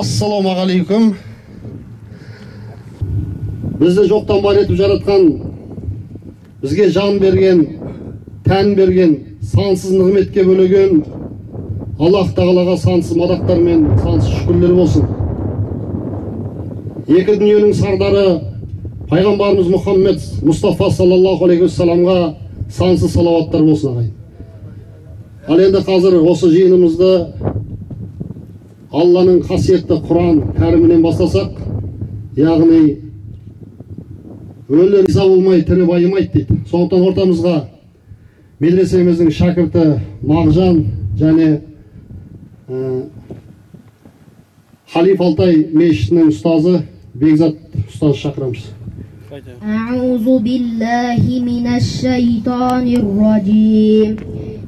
Assalamu alaikum. Bizde жоқтан бар етіп жаратқан, бізге жан берген, тән берген, сансыз нығметке бөлеген Аллах Тағалаға сансыз мадақтар мен сансыз шүкірлер болсын. Екі дүниенің сардары пайғамбарымыз Мұхаммед Мұстафа саллаллаху алейхи вассаламға сансыз салауаттар болсын ағайын. Ал енді қазір осы жиынымызды Алланың қасиетті Құран кәрімінен бастасақ, яғни өлі риза болмай тірі байымайды дейді. Сондықтан ортамызға медресеміздің шәкірті Мағжан және Халиф Алтай мешітінің ұстазы Бекзат ұстаз шақырамыз. أعوذ بالله من الشيطان الرجيم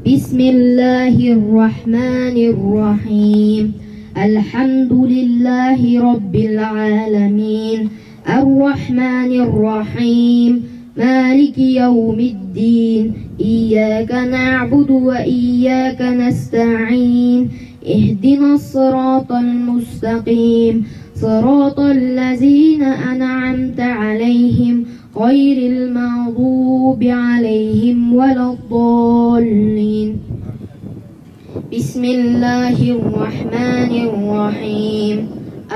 بسم الله الرحمن الرحيم الحمد لله رب العالمين الرحمن الرحيم مالك يوم الدين إياك نعبد وإياك نستعين اهدنا الصراط المستقيم صراط الذين أنعمت عليهم غير المغضوب عليهم ولا الضالين بسم الله الرحمن الرحيم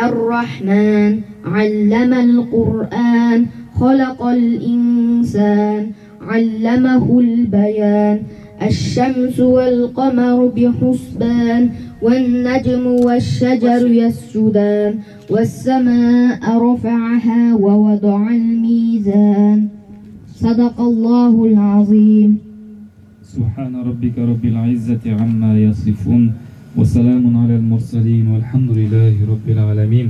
الرحمن علم القرآن خلق الإنسان علمه البيان الشمس والقمر بحسبان والنجم والشجر يسجدان والسماء رفعها ووضع الميزان صدق الله العظيم سبحان ربك رب العزة عما يصفون وسلام على المرسلين والحمد لله رب العالمين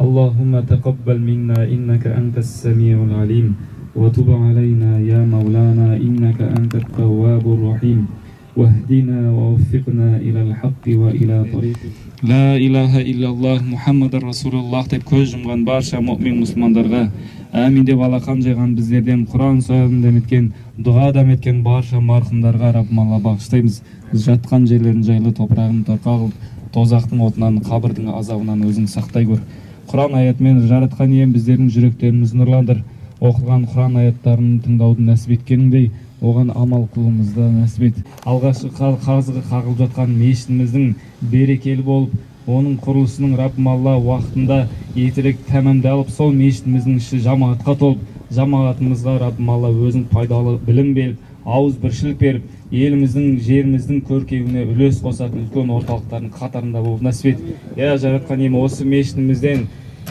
اللهم تقبل منا إنك أنت السميع العليم وتب علينا يا مولانا إنك أنت التواب الرحيم واهدنا ووفقنا إلى الحق وإلى طريقك لا إله إلا الله محمد رسول الله деп көз жұмған барша мұъмин мұсылмандарға әмин деп алақан жайған біздерден Құран соявын дәметкен дұға дәметкен барша марқұмдарға Раббым Алла бағыштаймыз. Біз жатқан жерлерін жайлы топырағын торқа қылып, тозақтың отынан, қабірдің азабынан өзің сақтай көр. Құран аятымен жаратқан ием біздердің жүректерімізді нұрландыр. Оқылған Құран аяттарын тыңдауды нәсіп еткеніңдей, оған амал қылуымызды нәсіп ет. Алғашқы қазығы қағылып жатқан мешітіміздің берекелі болып, оның құрылысының Раббым Алла уақытында етірек тәмамдалып, сол мешітіміздің іші жамағатқа толып, жамағатымызға Раббым Алла өзің пайдалы білім беріп, ауыз біршілік беріп, еліміздің, жеріміздің көркеюіне үлес қосатын үлкен орталықтардың қатарында болып нәсіп ет. Я жаратқан ием, осы мешітімізден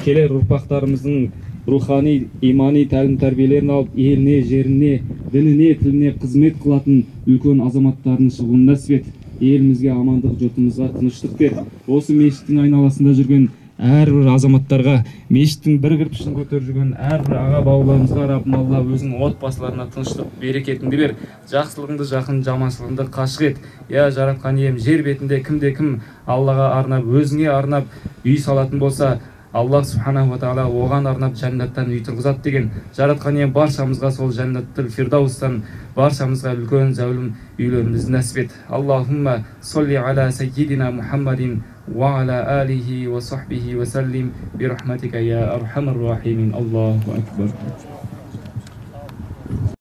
келер ұрпақтарымыздың рухани, имани тәлім-тәрбиелерін алып, еліне, жеріне, дініне, тіліне қызмет қылатын үлкен азаматтардың шығуын нәсіп ет. Елімізге амандық, жұртымызға тыныштық бер. Осы мешіттің айналасында жүрген әрбір азаматтарға, мешіттің бір кірпішін көтеріп жүрген әрбір аға бауырларымызға Раббым Алла өзің отбасыларына тыныштық, берекетіңді бер. Жақсылығыңды жақын, жаманшылығыңды қашық ет. Я жаратқан ием, жер бетінде кімде-кім Аллаға арнап, өзіңе арнап үй салатын болса, Аллах субханаху ва тағала оған арнап жәннаттан үй тұрғызады деген. Жаратқан ием, баршамызға сол жәннаттыл фирдаустан, баршамызға үлкен зәулім үйлерімізді нәсіп ет. Аллахумма солли аля саййидина Мухаммадин ва аля алихи ва сахбихи ва саллим би рахматика я архамар рахимин. Аллаху акбар.